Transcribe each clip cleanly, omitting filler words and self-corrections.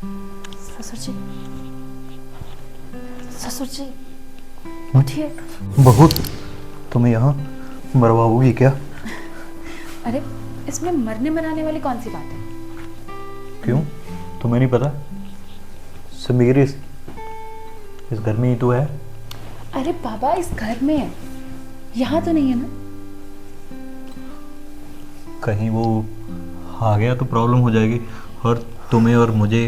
ससुर जी, ससुर जी उठिए। बहुत तुम्हें यहाँ मरवाओगी क्या? अरे इसमें मरने मराने वाली कौन सी बात है? क्यों, तुम्हें नहीं पता समीर इस घर में ही तो है। अरे बाबा इस घर में है, यहाँ तो नहीं है ना? कहीं वो आ गया तो प्रॉब्लम हो जाएगी, और तुम्हें और मुझे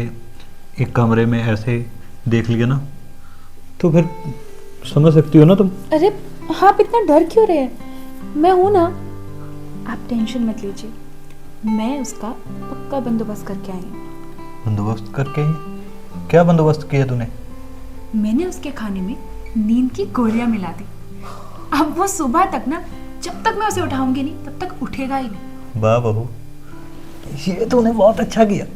एक कमरे में ऐसे देख लिया ना तो फिर समझ सकती हो ना तुम। अरे आप इतना डर क्यों रहे हैं? मैं हूं ना, आप टेंशन मत लीजिए, मैं उसका पक्का बंदोबस्त करके आई हूँ। बंदोबस्त करके ही? क्या बंदोबस्त किया तूने? मैंने उसके खाने में नींद की गोलियां मिला दी। अब वो सुबह तक ना, जब तक मैं उसे उठाऊंगी नहीं तब तक उठेगा ही नहीं। वाह बहू, ये तूने बहुत अच्छा किया।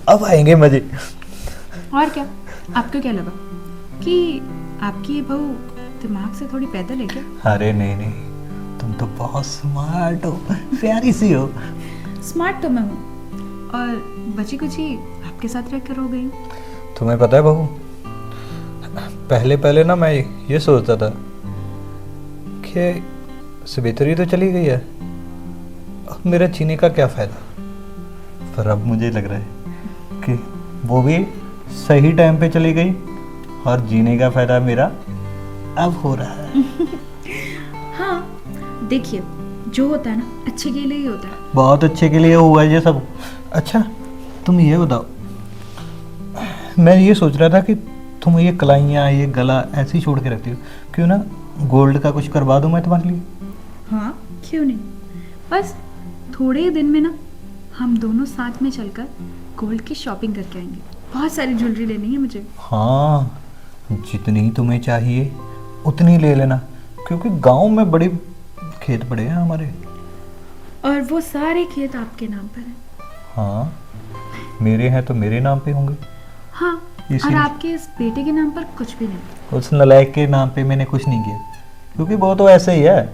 अब आएंगे मजे। और क्या, आपको क्या लगा कि आपकी ये बहू दिमाग से थोड़ी पैदल है क्या? अरे नहीं नहीं, तुम तो बहुत स्मार्ट हो, प्यारी सी हो। स्मार्ट तो मैं हूँ, और बची कुची आपके साथ रहकर हो गई। तुम्हें पता है बहू, पहले पहले ना मैं ये सोचता था कि सवित्री तो चली गई है, अब मेरा जीने का क्या फ़ायदा। पर अब मुझे लग रहा है कि वो भी सही टाइम पे चली गई, और जीने का फ़ायदा मेरा अब हो रहा है। हाँ देखिए, जो होता है ना अच्छे के लिए ही होता है। बहुत अच्छे के लिए हुआ है ये सब। अच्छा तुम ये बताओ, मैं ये सोच रहा था कि तुम ये कलाइयाँ ये गला ऐसे ही छोड़ के रखती हो, क्यों ना गोल्ड का कुछ करवा दूं मैं तुम्हारे लिए। हाँ क्यों नहीं, बस थोड़े ही दिन में ना हम दोनों साथ में चलकर गोल्ड की शॉपिंग करके आएंगे। बहुत सारी ज्वेलरी लेनी है मुझे। हाँ, जितनी तुम्हें चाहिए उतनी ले लेना, क्योंकि गांव में बड़ी खेत पड़े हैं हमारे। और वो सारे खेत आपके नाम पर हैं। हाँ, मेरे हैं तो मेरे नाम पे होंगे। हाँ, और इसीलिए आपके इस बेटे के नाम पर कुछ भी नहीं। उस नलायक के नाम पे मैंने कुछ नहीं किया, क्योंकि वो तो ऐसे ही है,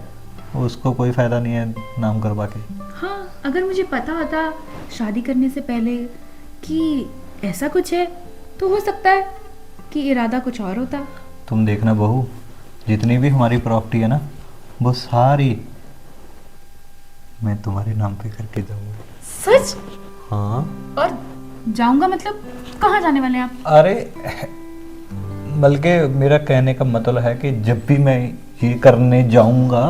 उसको कोई फ़ायदा नहीं है नाम करवा के। हाँ, अगर मुझे पता होता शादी करने से पहले कि ऐसा कुछ है तो हो सकता है कि इरादा कुछ और होता। तुम देखना बहू, जितनी भी हमारी प्रॉपर्टी है ना वो सारी मैं तुम्हारे नाम पे करके जाऊंगा। सच? हाँ। और जाऊंगा मतलब कहाँ जाने वाले हैं आप? अरे बल्कि मेरा कहने का मतलब है कि जब भी मैं ये करने जाऊंगा,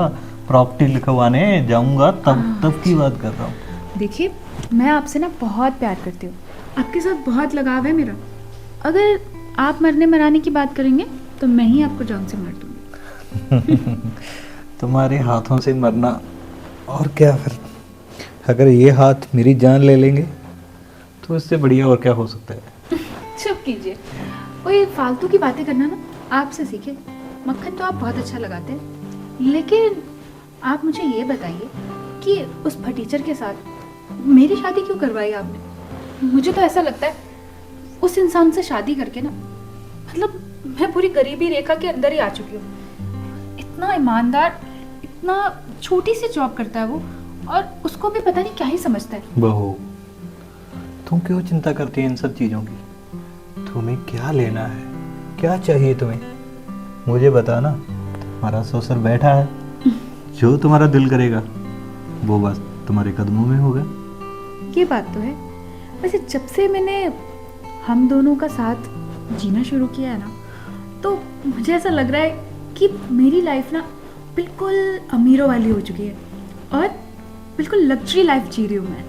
प्रॉपर्टी लिखवाने जाऊंगा, तब की बात कर रहा हूँ। देखिए, मैं आपसे ना बहुत प्यार करती हूँ, आपके साथ बहुत लगाव है मेरा। अगर आप मरने मराने की बात करेंगे तो मैं ही आपको जान से मार दूंगी। तुम्हारे हाथों से मरना, और क्या फिर अगर ये हाथ मेरी जान ले लेंगे तो इससे बढ़िया और क्या हो सकता है। चुप कीजिए, कोई फालतू की बातें करना ना आपसे सीखे। मक्खन तो आप बहुत अच्छा लगाते हैं, लेकिन आप मुझे ये बताइए कि उस फटीचर के साथ मेरी शादी क्यों करवाई आपने? मुझे तो ऐसा लगता है उस इंसान से शादी करके ना, मतलब मैं पूरी गरीबी रेखा के अंदर ही आ चुकी हूँ। इतना ईमानदार, इतना छोटी सी जॉब करता है वो, और उसको भी पता नहीं क्या ही समझता है। बहू, तुम क्यों चिंता करती है इन सब चीज़ों की? तुम्हें क्या लेना है, क्या चाहिए तुम्हें, मुझे बता ना। तुम्हारा ससुर बैठा है, जो तुम्हारा दिल करेगा वो बस तुम्हारे कदमों में होगा। ये बात तो है। वैसे जब से मैंने हम दोनों का साथ जीना शुरू किया है ना, तो मुझे ऐसा लग रहा है कि मेरी लाइफ ना बिल्कुल अमीरों वाली हो चुकी है, और बिल्कुल लग्जरी लाइफ जी रही हूँ मैं।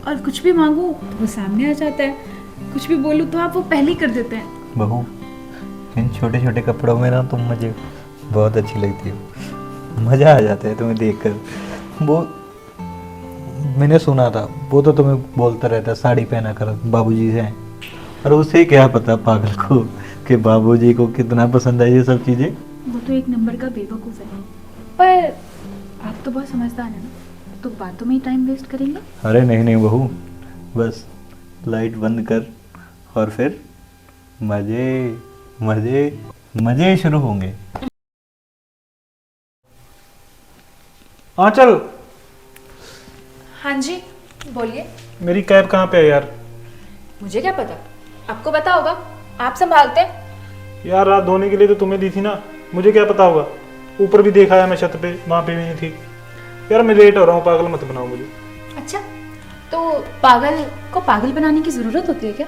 और कुछ भी मांगूँ तो वो सामने आ जाता है, कुछ भी बोलूँ तो आप वो पहले ही कर देते हैं। बहू, इन छोटे छोटे कपड़ों में ना तुम मुझे बहुत अच्छी लगती हो, मज़ा आ जाता है तुम्हें देखकर। वो मैंने सुना था, वो तो तुम्हें बोलता रहता है साड़ी पहना कर बाबूजी से, और उसे क्या पता पागल को कि बाबूजी को कितना पसंद है ये सब चीज़ें। वो तो एक नंबर का बेवकूफ़ है, पर आप तो बहुत समझदार हैं ना, तो बातों में ही टाइम वेस्ट करेंगे। अरे नहीं नहीं बहू, बस लाइट बंद कर और फिर मज़े मज़े मज़े शुरू होंगे। हाँ चल, हाँ जी बोलिए। मेरी कैब कहाँ पे है यार? मुझे क्या पता, आपको पता होगा, आप संभालते हैं। यार रात धोने के लिए तो तुम्हें दी थी ना, मुझे क्या पता होगा। ऊपर भी देखा है मैं छत पे, वहाँ पे भी नहीं थी। यार मैं लेट हो रहा हूँ, पागल मत बनाओ मुझे। अच्छा, तो पागल को पागल बनाने की जरूरत होती है क्या?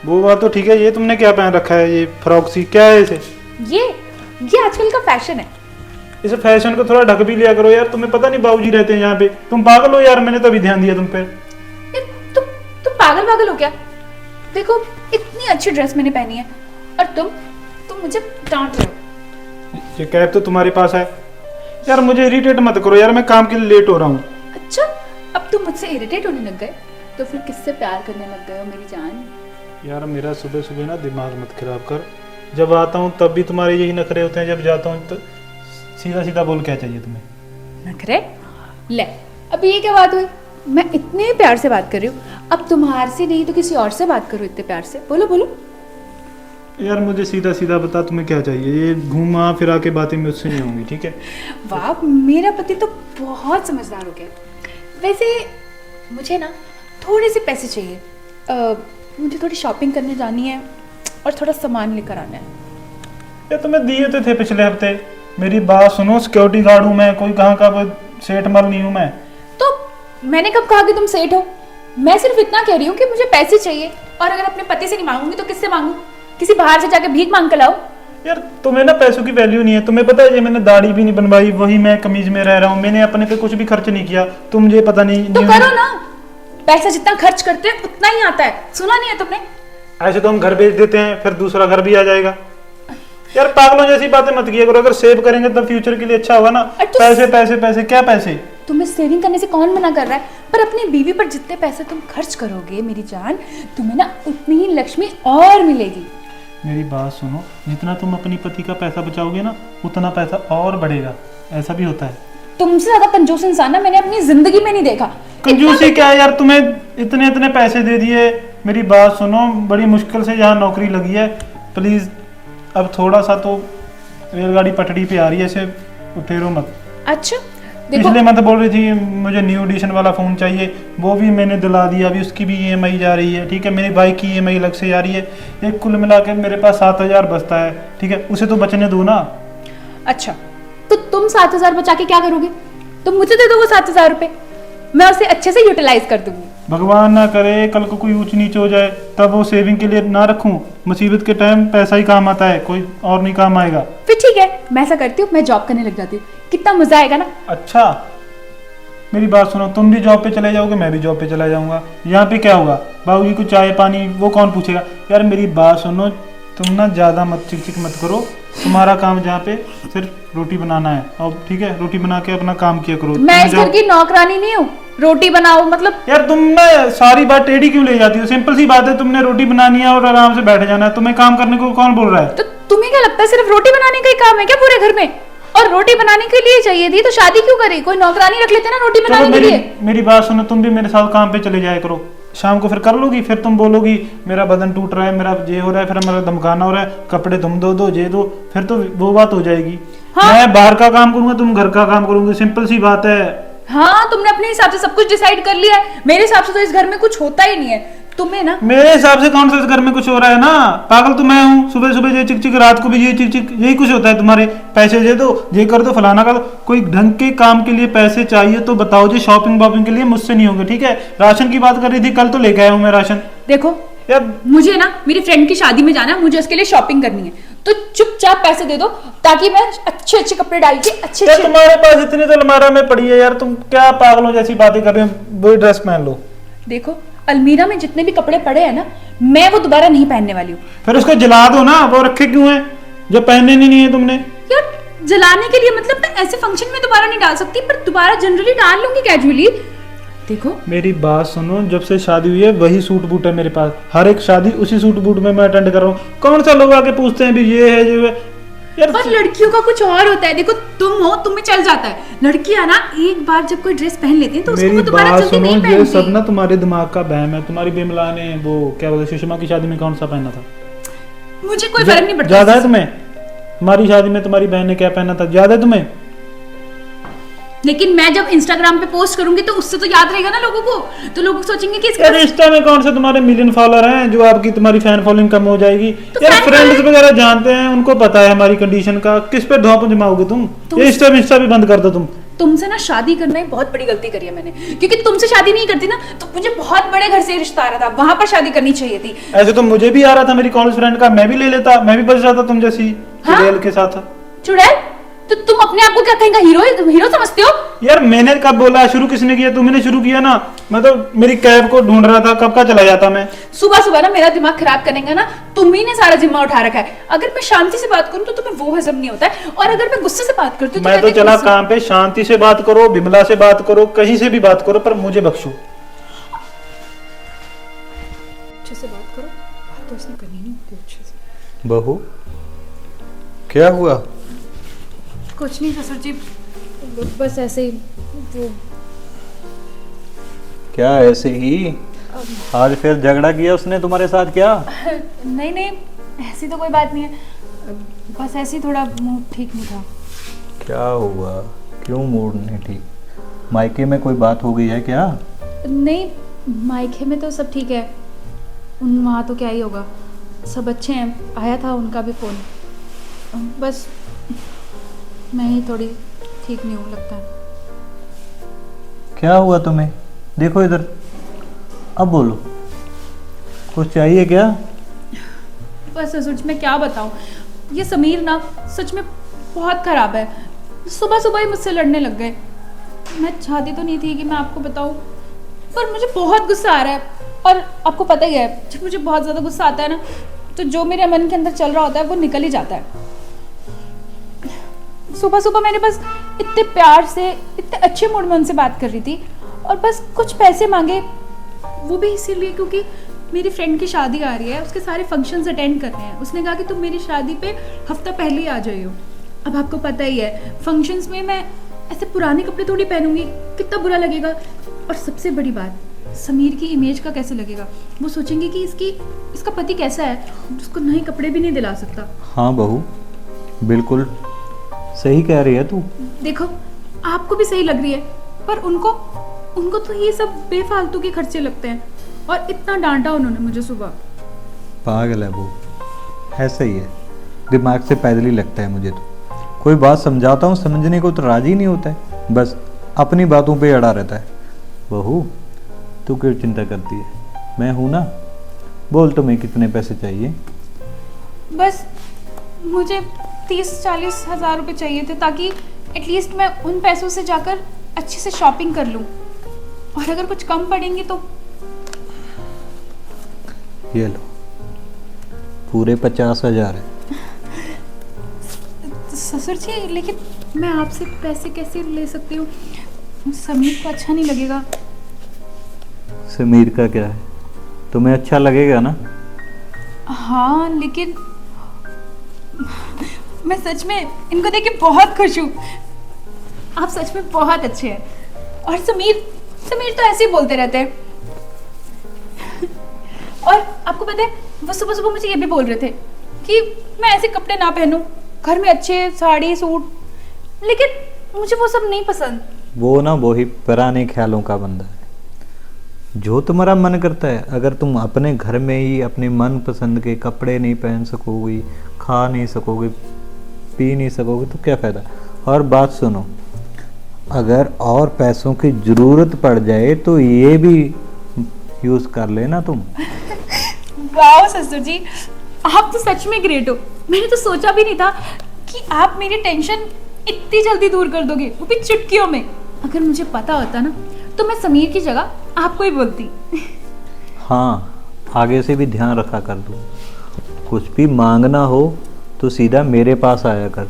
वो बात तो ठीक है, ये तुमने क्या पहन रखा है, ये फ्रॉक सी क्या है इसे? ये आजकल का फैशन है। इसे फैशन को थोड़ा ढक भी लिया करो यार, तुम्हें पता नहीं बाबूजी रहते हैं यहाँ पे। तुम पागल हो यार, मैंने तो अभी ध्यान दिया तुम पे। तुम पागल हो क्या? देखो इतनी अच्छी ड्रेस मैंने पहनी है और तुम मुझे डांट रहे हो। ये कैब तो तुम्हारे पास है यार, मुझे इरिटेट मत करो यार, मैं काम के लिए लेट हो रहा हूँ। अच्छा, अब तुम मुझसे इरिटेट होने लग गए, तो फिर किससे प्यार करने लग गए हो मेरी जान? यार मेरा सुबह सुबह ना दिमाग मत खराब कर। जब आता हूँ तब भी तुम्हारे यही नखरे होते हैं, जब जाता हूँ तो सीधा सीधा बोल क्या चाहिए तुम्हें? नखरे? ले, अभी ये क्या बात हुई? मैं इतने प्यार से बात कर रही हूँ, अब तुम्हारे से नहीं तो किसी और से बात करो इतने प्यार से। बोलो बोलो। यार मुझे सीधा सीधा बता तुम्हें क्या चाहिए, ये घूमा फिरा के बातें मुझसे नहीं होंगी, ठीक है? वाह, मेरा पति तो बहुत समझदार हो गया। वैसे मुझे ना थोड़े से पैसे चाहिए, मुझे थोड़ी शॉपिंग करने जानी है और थोड़ा सामान लेकर आना है। यार तुम्हें दिए तो थे पिछले हफ्ते। मेरी बात सुनो, सिक्योरिटी गार्ड हूँ मैं, कोई कहाँ का सेठ मल नहीं हूँ मैं। तो मैंने कब कहा कि तुम सेठ हो? मैं सिर्फ इतना कह रही हूँ कि मुझे पैसे चाहिए, और अगर अपने पति से नहीं मांगूंगी तो किससे मांगू? किसी बाहर से जाके भीख मांग कर लाओ। यार तुम्हें ना पैसों की वैल्यू नहीं है। तुम्हें पता है, ये मैंने दाढ़ी भी नहीं बनवाई, वही मैं कमीज में रह रहा हूँ, मैंने अपने पे कुछ भी खर्च नहीं किया। तुम मुझे पता नहीं तो करो ना, पैसा जितना खर्च करते हैं उतना ही आता है। सुना नहीं है तुमने? ऐसे तो हम घर बेच देते हैं, फिर दूसरा घर भी आ जाएगा। यार पागलों जैसी बातें मत किया करो, अगर सेव करेंगे तो फ्यूचर के लिए अच्छा होगा ना। पैसे पैसे पैसे क्या पैसे? तुम्हें सेविंग करने से कौन मना कर रहा है? पर अपनी बीवी पर जितने पैसे तुम खर्च करोगे मेरी जान, तुम्हें ना उतनी ही लक्ष्मी और मिलेगी। मेरी बात सुनो, जितना तुम अपनी पति का पैसा बचाओगे ना, उतना पैसा और बढ़ेगा। ऐसा भी होता है। तुमसे ज्यादा कंजूस इंसान ना मैंने अपनी जिंदगी में नहीं देखा। कंजूसी क्या है यार, तुम्हें इतने इतने पैसे दे दिए। मेरी बात सुनो, बड़ी मुश्किल से यहाँ नौकरी लगी है, प्लीज अब थोड़ा सा तो रेलगाड़ी पटड़ी पे आ रही है, इसे उठेरो मत। अच्छा देखो, पिछले मंथ बोल रही थी मुझे न्यू एडिशन वाला फोन चाहिए, वो भी मैंने दिला दिया, अभी उसकी भी ईएमआई जा रही है, ठीक है? मेरी बाइक की ईएमआई अलग से जा रही है। एक कुल मिला के मेरे पास 7,000 बचता है, ठीक है? उसे तो बचने दो ना। अच्छा तो तुम 7,000 बचा के क्या करोगे? तुम मुझे दे दो वो 7,000 रुपए, मैं उसे अच्छे से यूटिलाइज कर दूंगी। भगवान ना करे कल को कोई ऊंच नीच हो जाए, तब वो सेविंग के लिए ना रखूं। मुसीबत के टाइम पैसा ही काम आता है, कोई और नहीं काम आएगा। फिर ठीक है, मैं ऐसा करती हूँ, मैं जॉब करने लग जाती हूँ, कितना मजा आएगा ना। अच्छा मेरी बात सुनो, तुम भी जॉब पे चले जाओगे, मैं भी जॉब पे चला जाऊंगा। यहाँ पे क्या होगा? बाबूजी को चाय पानी वो कौन पूछेगा? यार मेरी बात सुनो, तुम ना ज्यादा मत चिक मत करो। तुम्हारा काम जहाँ पे सिर्फ रोटी बनाना है, और ठीक है, रोटी बना के अपना काम किया करो। मैं इस घर की नौकरानी नहीं हूँ, रोटी बनाओ मतलब। यार तुम ना सारी बात टेढ़ी क्यों ले जाती हो? सिंपल सी बात है, तुमने रोटी बनानी है और आराम से बैठ जाना है। तुम्हें काम करने को कौन बोल रहा है? तो तुम्हें क्या लगता है सिर्फ रोटी बनाने का ही काम है क्या पूरे घर में? और रोटी बनाने के लिए चाहिए थी तो शादी क्यों करी? कोई नौकरानी रख लेते ना रोटी चलो बनाने के लिए। मेरी बात सुनो, तुम भी मेरे साथ काम पे चले जाया करो। शाम को फिर कर लोगी, फिर तुम बोलोगी मेरा बदन टूट रहा है, मेरा ये हो रहा है, फिर मेरा धमकाना हो रहा है, कपड़े तुम दो ये दो, फिर तो वो बात हो जाएगी। हाँ? मैं बाहर का काम करूंगा, तुम घर का काम करोगे, सिंपल सी बात है। हाँ, तुमने अपने हिसाब से सब कुछ डिसाइड कर लिया है, मेरे हिसाब से तो इस घर में कुछ होता ही नहीं है। तुम्हें ना मेरे हिसाब से कौन सा इस घर में कुछ हो रहा है? ना पागल तो मैं हूँ, सुबह सुबह ये चिक चिक, रात को भी ये चिक चिक, यही कुछ होता है तुम्हारे। पैसे दे दो, ये कर दो, फलाना कर दो। कोई ढंग के काम के लिए पैसे चाहिए तो बताओ जी। शॉपिंग वॉपिंग के लिए मुझसे नहीं होंगे, ठीक है? राशन की बात कर रही थी, कल तो लेके आया हूँ मैं राशन। देखो यार मुझे ना मेरी फ्रेंड की शादी में जाना है, मुझे उसके लिए शॉपिंग करनी है, तो चुपचाप पैसे दे दो ताकि मैं अच्छे अच्छे कपड़े डाल के अच्छे यार अच्छे। तुम्हारे पास इतनी तो अलमारा में पड़ी है यार, तुम क्या पागलों जैसी बातें कर रहे हो? वही ड्रेस पहन लो। देखो अलमीरा में जितने भी कपड़े पड़े हैं ना, मैं वो दोबारा नहीं पहनने वाली हूँ। फिर उसको जला दो ना, वो रखे क्यों है जब पहनने नहीं है तुमने? यार जलाने के लिए मतलब मैं ऐसे फंक्शन में दोबारा नहीं डाल सकती, पर दोबारा जनरली डाल लूंगी कैजुअली। देखो मेरी बात सुनो, जब से शादी हुई है वही सूट बूट है मेरे पास। हर एक शादी उसी सूट बूट में मैं अटेंड कर रहा हूँ। कौन सा लोग आके पूछते हैं भी ये है ये है? यार पर लड़कियों का कुछ और होता है। देखो तुम हो, तुम्हें चल जाता है, लड़कियां ना एक बार जब कोई ड्रेस पहन लेती हैं तो उसको मेरी वो दोबारा बात जल्दी सुनो, नहीं ये सब पहनती। ना तुम्हारे दिमाग का बहम है। तुम्हारी बिमला ने वो क्या बोलते, सुषमा की शादी में कौन सा पहना था? मुझे कोई फर्क नहीं पड़ता। ज्यादा है तुम्हें? हमारी शादी में तुम्हारी बहन ने क्या पहना था, याद है तुम्हें? लेकिन मैं जब इंस्टाग्राम पे पोस्ट करूंगी तो उससे तो याद रहेगा ना लोगों को, तो लोग सोचेंगे कि इसके यार पास इंस्टा में कौन से तुम्हारे मिलियन फॉलोअर हैं जो आपकी तुम्हारी फैन फॉलोइंग कम हो जाएगी? तो यार fan फ्रेंड्स following- वगैरह जानते हैं, उनको पता है हमारी कंडीशन का, किस पे धौंप जमाओगे तुम? ये इंस्टा भी बंद कर दो तुम। तुमसे ना शादी करना ही बहुत बड़ी गलती करी है मैंने, क्योंकि तुमसे शादी नहीं करती ना तो मुझे बहुत बड़े घर से रिश्ता आ रहा था, वहां पर शादी करनी चाहिए थी। ऐसे तो मुझे भी आ रहा था मेरी कॉलेज फ्रेंड का, मैं भी ले लेता, मैं भी बच जाता तुम जैसी हाँ? चुड़ैल के साथ। चुड़ैल? तो तुम अपने आप को क्या कहेंगे हीरो समझते हो? यार मैंने कब बोला? शुरू किसने किया? तुमने शुरू किया ना। मैं तो मेरी कैब को ढूंढ रहा था, कब का चला जाता मैं। सुबह सुबह ना मेरा दिमाग खराब करेंगे ना, तुम ही ने सारा जिम्मा उठा रखा है। अगर मैं शांति से बात करूं तो तुम्हें वो हजम नहीं होता है, और अगर मैं गुस्से से बात करती हूँ मैं तो कहते हैं चला गुस्से- काम पे, शांति से बात करो, बिमला से बात करो, कहीं से भी बात करो, पर मुझे बख्शो। अच्छे से बात करो, बात तो उसने करनी नहीं होती अच्छे से। बहू क्या हुआ? कुछ नहीं ससुर जी, बस ऐसे ही वो क्या ऐसे ही? आज फिर झगड़ा किया उसने तुम्हारे साथ क्या? नहीं नहीं, ऐसी तो कोई बात नहीं है, बस ऐसे ही थोड़ा मूड ठीक नहीं था। क्या हुआ? क्यों मूड नहीं ठीक? मायके में कोई बात हो गई है क्या? नहीं, मायके में तो सब ठीक है, वहाँ तो क्या ही होगा, सब अच्छे हैं। आया था उनका भी फ़ोन, बस मैं ही थोड़ी ठीक नहीं हूँ लगता है। क्या हुआ तुम्हें? देखो इधर, अब बोलो, कुछ चाहिए क्या? बस ससुर जी मैं क्या बताऊँ, ये समीर ना सच में बहुत ख़राब है। सुबह सुबह ही मुझसे लड़ने लग गए। मैं चाहती तो नहीं थी कि मैं आपको बताऊँ, पर मुझे बहुत गुस्सा आ रहा है, और आपको पता ही है जब मुझे बहुत ज़्यादा गुस्सा आता है ना तो जो मेरे मन के अंदर चल रहा होता है वो निकल ही जाता है। सुबह सुबह मैंने बस इतने प्यार से, इतने अच्छे मूड में उनसे बात कर रही थी, और बस कुछ पैसे मांगे, वो भी इसीलिए क्योंकि मेरी फ्रेंड की शादी आ रही है, उसके सारे फंक्शंस अटेंड करने हैं। उसने कहा कि तुम मेरी शादी पे हफ्ता पहले ही आ जाइयो। अब आपको पता ही है फंक्शंस में मैं ऐसे पुराने कपड़े थोड़ी पहनूंगी, कितना बुरा लगेगा। और सबसे बड़ी बात, समीर की इमेज का कैसे लगेगा, वो सोचेंगे कि इसका पति कैसा है, उसको नए कपड़े भी नहीं दिला सकता। हाँ बहू, बिल्कुल सही कह रही है तू। देखो आपको भी सही लग रही है, पर उनको तो ये सब बेफालतू के खर्चे लगते हैं, और इतना डांटा उन्होंने मुझे सुबह। पागल है वो, ऐसा ही है, दिमाग से पैदल ही लगता है मुझे तो। कोई बात समझाता हूँ, समझने को तो राजी नहीं होता है, बस अपनी बातों पे अड़ा रहता है। बहू तू क्यों चिंता करती है, मैं हूं ना। बोल तुम्हें कितने पैसे चाहिए? बस मुझे 30-40 हज़ार रुपये चाहिए थे, ताकि एटलीस्ट मैं उन पैसों से जाकर अच्छे से शॉपिंग कर लूँ, और अगर कुछ कम पड़ेंगे तो। ये लो, पूरे 50,000 है। ससुर जी लेकिन मैं आपसे पैसे कैसे ले सकती हूँ, समीर को अच्छा नहीं लगेगा। समीर का क्या है, तुम्हें अच्छा लगेगा ना? हाँ लेकिन मैं सच में इनको देख के बहुत खुश हूँ। आप सच में बहुत अच्छे हैं, और समीर तो ऐसे ही बोलते रहते हैं। और आपको पता है वो सुबह सुबह मुझे ये भी बोल रहे थे कि मैं ऐसे कपड़े ना पहनूं, घर में अच्छे साड़ी सूट, लेकिन मुझे वो सब नहीं पसंद। वो ना वही पुराने ख्यालों का बंदा है। जो तुम्हारा मन करता है, अगर तुम अपने घर में ही अपने मन पसंद के कपड़े नहीं पहन सकोगी, खा नहीं सकोगे, पी नहीं सकोगे, तो क्या फ़ायदा। और बात सुनो, अगर और पैसों की ज़रूरत पड़ जाए तो ये भी यूज़ कर लेना तुम। वाह ससुर जी, आप तो सच में ग्रेट हो। मैंने तो सोचा भी नहीं था कि आप मेरी टेंशन इतनी जल्दी दूर कर दोगे, वो भी चुटकियों में। अगर मुझे पता होता ना तो मैं समीर की जगह आपको ही बोलती। हाँ, आगे से भी ध्यान रखा कर दूँ, कुछ भी मांगना हो तो सीधा मेरे पास आया कर।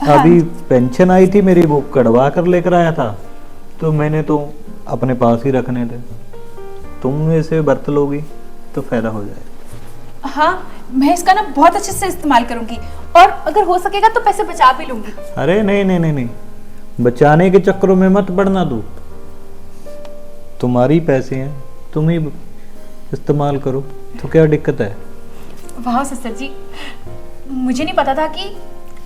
अभी पेंशन आई थी मेरी, वो कटवा कर लेकर आया था, तो मैंने तो अपने पास ही रखने थे। तुम इसे बरत लोगी तो फायदा हो जाएगा। हाँ, मैं इसका ना बहुत अच्छे से इस्तेमाल करूंगी, और अगर हो सकेगा तो पैसे बचा भी लूंगी। अरे नहीं नहीं नहीं नहीं, बचाने के चक्करों में मत पड़ना तू। तुम्हारी पैसे हैं, तुम ही इस्तेमाल करो, तो क्या दिक्कत है। वाह ससुर जी, मुझे नहीं पता था कि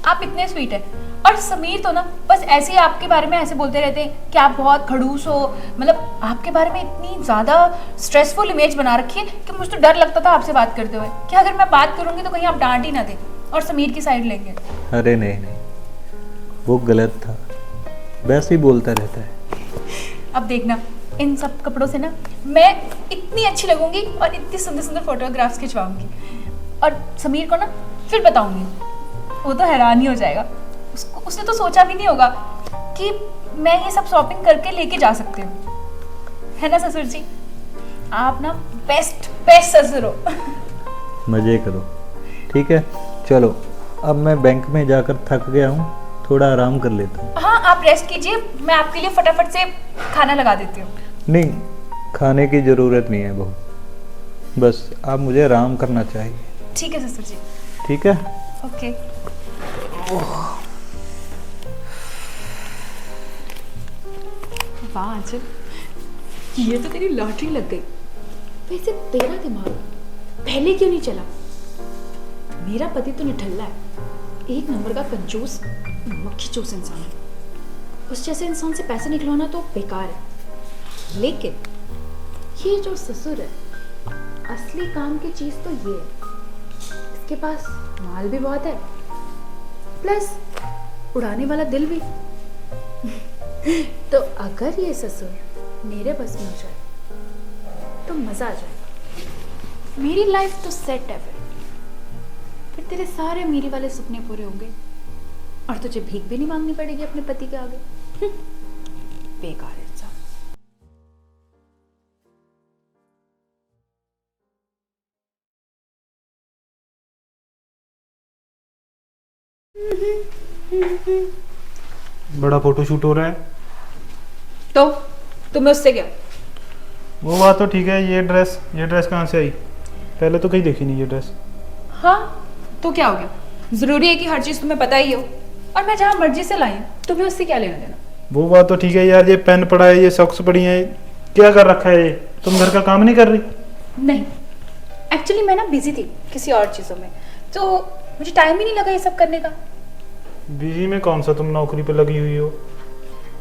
आप इतने स्वीट हैं। और समीर तो ना बस ऐसे ही आपके बारे में ऐसे बोलते रहते हैं कि आप बहुत खड़ूस हो, मतलब आपके बारे में इतनी ज़्यादा स्ट्रेसफुल इमेज बना रखी है कि मुझे तो डर लगता था आपसे बात करते हुए कि अगर मैं बात करूंगी तो कहीं आप डांट ही ना दें और समीर की साइड लेंगे। अरे नहीं नहीं, वो गलत था, वैसे ही बोलता रहता है। अब देखना इन सब कपड़ों से ना मैं इतनी अच्छी लगूंगी और इतनी सुंदर सुंदर फोटोग्राफ्स खिंचवाऊंगी और समीर को ना फिर बताऊंगी, वो तो हैरान ही हो जाएगा। उसने तो सोचा भी नहीं होगा कि मैं ये सब शॉपिंग करके लेके जा सकती हूँ, है ना ससुर जी? आप ना बेस्ट बेस्ट ससुर हो। मज़े करो, ठीक है? चलो अब मैं बैंक में जाकर थक गया हूँ, थोड़ा आराम कर लेता हूँ। हाँ आप रेस्ट कीजिए, मैं आपके लिए फटाफट से खाना लगा देती हूँ। नहीं, खाने की ज़रूरत नहीं है बहू, बस आप मुझे आराम करना चाहिए। ठीक है ससुर जी। ठीक है? ओके। वाह आंचल, ये तो तेरी लॉटरी लग गई। वैसे तेरा दिमाग पहले क्यों नहीं चला? मेरा पति तो निठल्ला है, एक नंबर का कंजूस मक्खी चूस इंसान है। उस जैसे इंसान से पैसे निकलवाना तो बेकार है। लेकिन ये जो ससुर है, असली काम की चीज तो ये है, इसके पास माल भी बहुत है, प्लस उड़ाने वाला दिल भी। तो अगर ये ससुर मेरे बस में हो जाए तो मजा आ जाएगा। मेरी लाइफ तो सेट है, फिर तेरे सारे मेरी वाले सपने पूरे होंगे और तुझे भीख भी नहीं मांगनी पड़ेगी अपने पति के आगे। बेकार है इंसान। बड़ा फोटो शूट हो रहा है। तो तुम्हें उससे क्या? वो बात तो ठीक है, ये ड्रेस कहाँ से आई? पहले तो कहीं देखी नहीं ये ड्रेस। हाँ तो क्या हो गया? जरूरी है कि हर चीज तुम्हें पता ही हो, और मैं जहाँ मर्जी से लाई हूँ, तुम्हें उससे क्या लेना देना? वो बात तो ठीक है यार, ये पेन पड़ा है, ये सॉक्स पड़ी हैं, क्या कर रखा है ये? तुम घर का काम नहीं कर रही? नहीं, एक्चुअली मैं ना बिजी थी किसी और चीज़ों में, तो मुझे टाइम ही नहीं लगा ये सब करने का। बिजी में कौन सा तुम नौकरी पे लगी हुई हो?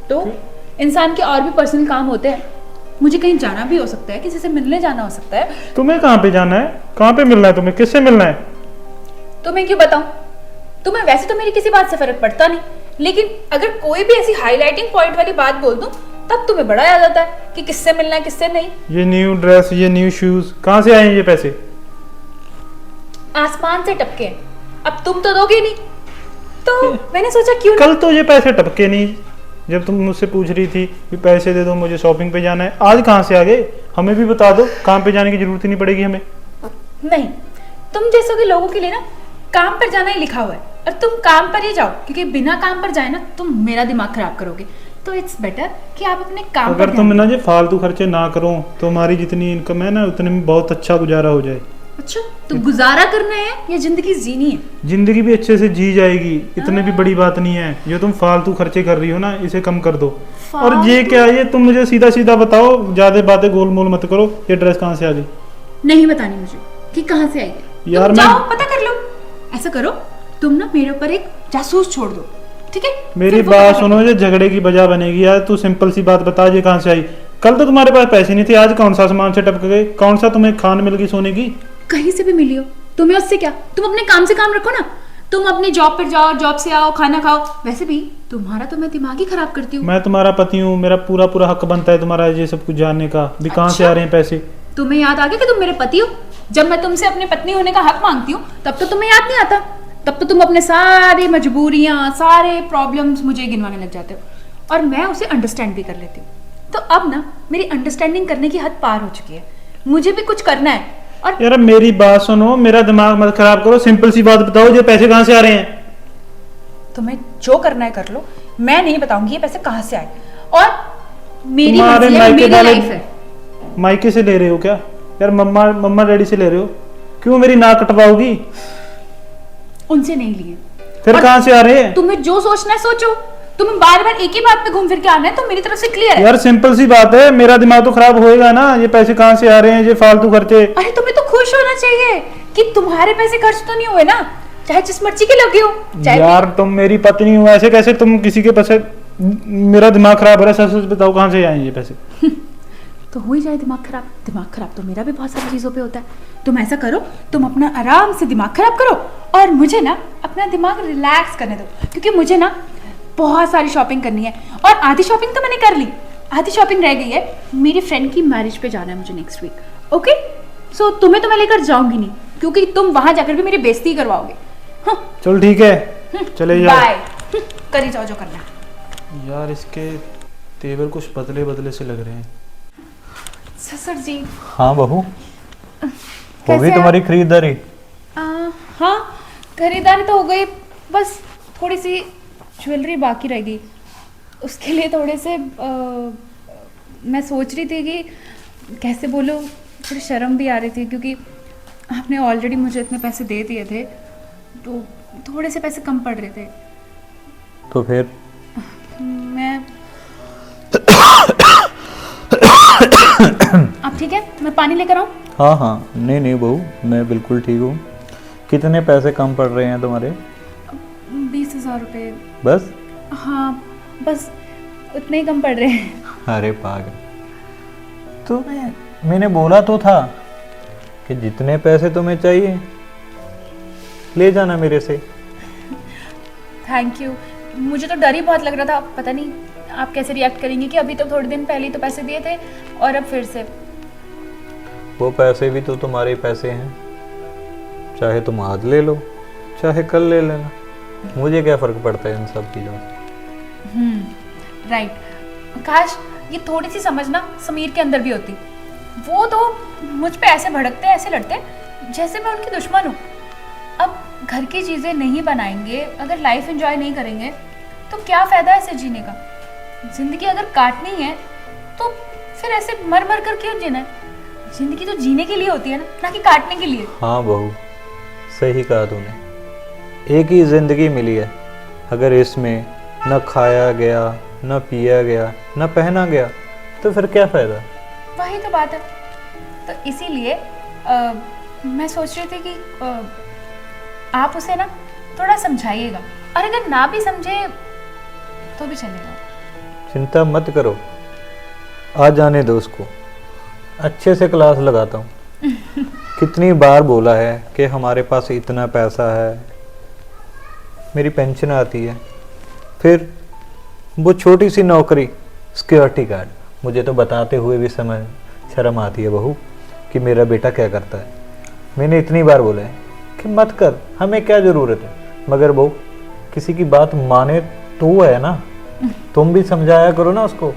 तो इंसान के और भी पर्सनल काम होते हैं, मुझे कहीं जाना भी हो सकता है, किसी से मिलने जाना हो सकता है। तुम्हें कहाँ पे जाना है? कहाँ पे मिलना है तुम्हें? किससे मिलना है? तुम्हें क्यों बताऊं? तुम्हें वैसे तो मेरी किसी बात से फर्क पड़ता नहीं, लेकिन अगर कोई भी ऐसी हाईलाइटिंग पॉइंट वाली बात बोल दूं तब तुम्हें बड़ा याद आता है कि किससे मिलना है किससे नहीं। ये न्यू ड्रेस, ये न्यू शूज, कहाँ से आए हैं ये पैसे? आसमान से टपके हैं, अब तुम तो दोगे नहीं, तो मैंने सोचा क्यों कल तो ये पैसे टपके नहीं, जब तुम मुझसे पूछ रही थी कि पैसे दे दो मुझे शॉपिंग पे जाना है। आज कहाँ से आ गए? हमें भी बता दो, काम पे जाने की जरूरत ही नहीं पड़ेगी हमें। नहीं, तुम जैसों के लोगों के लिए ना काम पर जाना ही लिखा हुआ है, और तुम काम पर ही जाओ, क्योंकि बिना काम पर जाए ना तुम मेरा दिमाग खराब करोगे। तो इट्स बेटर कि आप अपने काम अगर पर तुम ना ये फालतू खर्चे ना करो तो हमारी जितनी इनकम है ना उतने में बहुत अच्छा गुजारा हो जाए। अच्छा, तो गुजारा करना है या जिंदगी जीनी है? जिंदगी भी अच्छे से जी जाएगी, इतने भी बड़ी बात नहीं है। जो तुम फालतू खर्चे कर रही हो ना, इसे कम कर दो। और ये क्या, ये तुम मुझे सीधा सीधा बताओ, ज्यादा बातें गोल मोल मत करो। ये ड्रेस कहाँ से आ गई? नहीं बतानी मुझे कि कहाँ से आई है। यार तुम मैं- जाओ पता कर लो। ऐसा करो, तुम ना मेरे ऊपर एक जासूस छोड़ दो, ठीक है? मेरी फिर वो बात पता सुनो, ये झगड़े की वजह बनेगी यार। तू सिंपल सी बात बता, ये कहाँ से आई? कल तो तुम्हारे पास पैसे नहीं थे, आज कौन सा सामान से टपक गए? कौन सा तुम्हें खान मिल गई सोने की? कहीं से भी मिली हो, तुम्हें उससे क्या? तुम अपने काम से काम रखो ना, तुम अपने जॉब पर जाओ, जॉब से आओ, खाना खाओ। वैसे भी तुम्हारा तो मैं दिमाग ही खराब करती हूँ। मैं तुम्हारा पति हूँ, मेरा पूरा पूरा हक बनता है तुम्हारा ये सब कुछ जानने का भी। कहाँ से अच्छा? आ रहे हैं पैसे? तुम्हें याद आ गया कि तुम मेरे पति हो? जब मैं तुमसे अपने पत्नी होने का हक मांगती हूँ तब तो तुम्हें याद नहीं आता, तब तो तुम अपने सारी मजबूरियां, सारे प्रॉब्लम्स मुझे गिनवाने लग जाते हो, और मैं उसे अंडरस्टैंड भी कर लेती हूँ। तो अब ना मेरी अंडरस्टैंडिंग करने की हद पार हो चुकी है, मुझे भी कुछ करना है। और यार मेरी बात सुनो, मेरा दिमाग मत खराब करो। सिंपल सी बात बताओ, ये पैसे कहाँ से आ रहे हैं? तुम्हें जो करना है कर लो, मैं नहीं बताऊंगी ये पैसे कहाँ से आए, और मेरी तुम्हारे मर्जी है, मायके मेरी वाले लाइफ है। मायके से ले रहे हो क्या? यार मम्मा डैडी से ले रहे हो? क्यों मेरी नाक कटवाओगी? उनसे नहीं लिए। फिर और कहाँ से आ रहे हैं? तुम्हें जो सोचना है सोचो, तुम्हें बार बार एक ही बात पे घूम फिर के आना है तो मेरी तरफ से क्लियर है। यार सिंपल सी बात है, मेरा दिमाग तो खराब होएगा ना। ये पैसे कहाँ से आ रहे हैं, ये फालतू खर्चे? अरे तुम्हें तो खुश होना चाहिए कि तुम्हारे पैसे खर्च तो नहीं हुए ना, चाहे जिस मर्जी के लगे हो, चाहे यार तुम मेरी पत्नी हो, ऐसे कैसे तुम किसी के पैसे? मेरा दिमाग खराब हो रहा है, सच सच बताओ कहाँ से आए ये पैसे? तो हो ही जाए दिमाग खराब तो मेरा भी बहुत सारी चीज़ों पे होता है। तुम ऐसा करो, तुम अपना आराम से दिमाग खराब करो और मुझे ना अपना दिमाग रिलैक्स करने दो, क्योंकि मुझे ना बहुत सारी शॉपिंग करनी है और आधी शॉपिंग तो मैंने कर ली, आधी शॉपिंग रह गई है। मेरी फ्रेंड की मैरिज पे जाना है मुझे नेक्स्ट वीक। ओके, सो तुम्हें तो मैं लेकर जाऊंगी नहीं, क्योंकि तुम वहां जाकर भी मेरी बेइज्जती करवाओगे। हाँ, चल ठीक है, चले जाओ। बाय। करी जाओ जो करना है। यार इसके तेवर कुछ बदले बदले से लग रहे हैं। ससुर जी, हाँ बहू, कैसे हो गई हैं तुम्हारी खरीदारी? हाँ, खरीदारी तो हो गई, बस थोड़ी सी ज्वेलरी बाकी रह गई। उसके लिए थोड़े से मैं सोच रही थी कि कैसे बोलूँ, थोड़ी शर्म भी आ रही थी, क्योंकि आपने ऑलरेडी मुझे इतने पैसे दे दिए थे, तो थोड़े से पैसे कम पड़ रहे थे। तो फिर मैं आप ठीक है? मैं पानी लेकर आऊँ? हाँ हाँ, नहीं नहीं बहू, मैं बिल्कुल ठीक हूँ। कितने पैसे कम पड़ रहे हैं तुम्हारे? 20,000 रुपये। बस? हाँ, बस उतने ही कम पड़ रहे हैं। अरे पागल, मैंने बोला तो था कि जितने पैसे तुम्हें चाहिए ले जाना मेरे से। Thank you. मुझे तो डर ही बहुत लग रहा था, पता नहीं आप कैसे रिएक्ट करेंगे कि अभी तो थोड़े दिन पहले ही तो पैसे दिए थे और अब फिर से। वो पैसे भी तो तुम्हारे पैसे हैं, चाहे तुम आज ले लो चाहे कल ले लेना, मुझे क्या फर्क पड़ता है इन सब चीज़ों से। राइट। काश ये थोड़ी सी समझ ना समीर के अंदर भी होती। वो तो मुझ पे ऐसे भड़कते, ऐसे लड़ते जैसे मैं उनकी दुश्मन हूँ। अब घर की चीज़ें नहीं बनाएंगे, अगर लाइफ एंजॉय नहीं करेंगे तो क्या फ़ायदा ऐसे जीने का? ज़िंदगी अगर काटनी है तो फिर ऐसे मर मर कर क्यों जीना है? ज़िंदगी तो जीने के लिए होती है ना कि काटने के लिए। हाँ बहू, सही कहा तूने। एक ही ज़िंदगी मिली है, अगर इसमें न खाया गया, न पिया गया, न पहना गया, तो फिर क्या फ़ायदा? वही तो बात है। तो इसीलिए मैं सोच रही थी कि आप उसे ना थोड़ा समझाइएगा, और अगर ना भी समझे तो भी चलेगा। चिंता मत करो, आ जाने दो उसको, अच्छे से क्लास लगाता हूँ। कितनी बार बोला है कि हमारे पास इतना पैसा है, मेरी पेंशन आती है, फिर वो छोटी सी नौकरी सिक्योरिटी गार्ड, मुझे तो बताते हुए भी समझ शर्म आती है बहू कि मेरा बेटा क्या करता है। मैंने इतनी बार बोला है कि मत कर, हमें क्या ज़रूरत है, मगर बहू किसी की बात माने तो है ना, तुम भी समझाया करो ना उसको।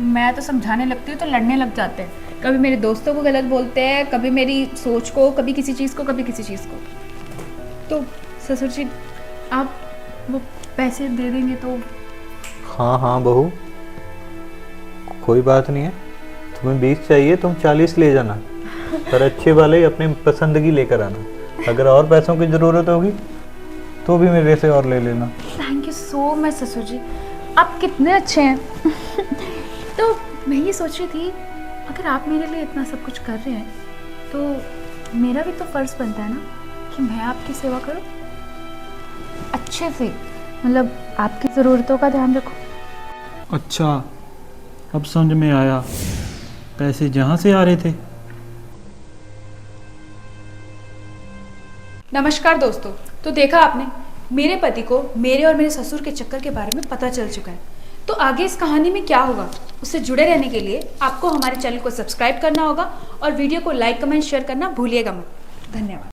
मैं तो समझाने लगती हूँ तो लड़ने लग जाते हैं। कभी मेरे दोस्तों को गलत बोलते हैं, कभी मेरी सोच को, कभी किसी चीज़ को, कभी किसी चीज़ को। तो ससुर जी, आप वो पैसे दे देंगे तो? हाँ हाँ बहू, कोई बात नहीं है, तुम्हें 20 चाहिए तुम 40 ले जाना, पर अच्छे वाले अपने पसंदगी लेकर आना। अगर और पैसों की ज़रूरत होगी तो भी मेरे से और ले लेना। थैंक यू सो मच ससुर जी, आप कितने अच्छे हैं। तो मैं ये सोच रही थी, अगर आप मेरे लिए इतना सब कुछ कर रहे हैं तो मेरा भी तो फ़र्ज़ बनता है ना कि मैं आपकी सेवा करूं अच्छे से, मतलब आपकी ज़रूरतों का ध्यान रखूं। अच्छा, अब समझ में आया पैसे जहाँ से आ रहे थे। नमस्कार दोस्तों, तो देखा आपने, मेरे पति को मेरे और मेरे ससुर के चक्कर के बारे में पता चल चुका है। तो आगे इस कहानी में क्या होगा, उससे जुड़े रहने के लिए आपको हमारे चैनल को सब्सक्राइब करना होगा और वीडियो को लाइक, कमेंट, शेयर करना भूलिएगा मत। धन्यवाद।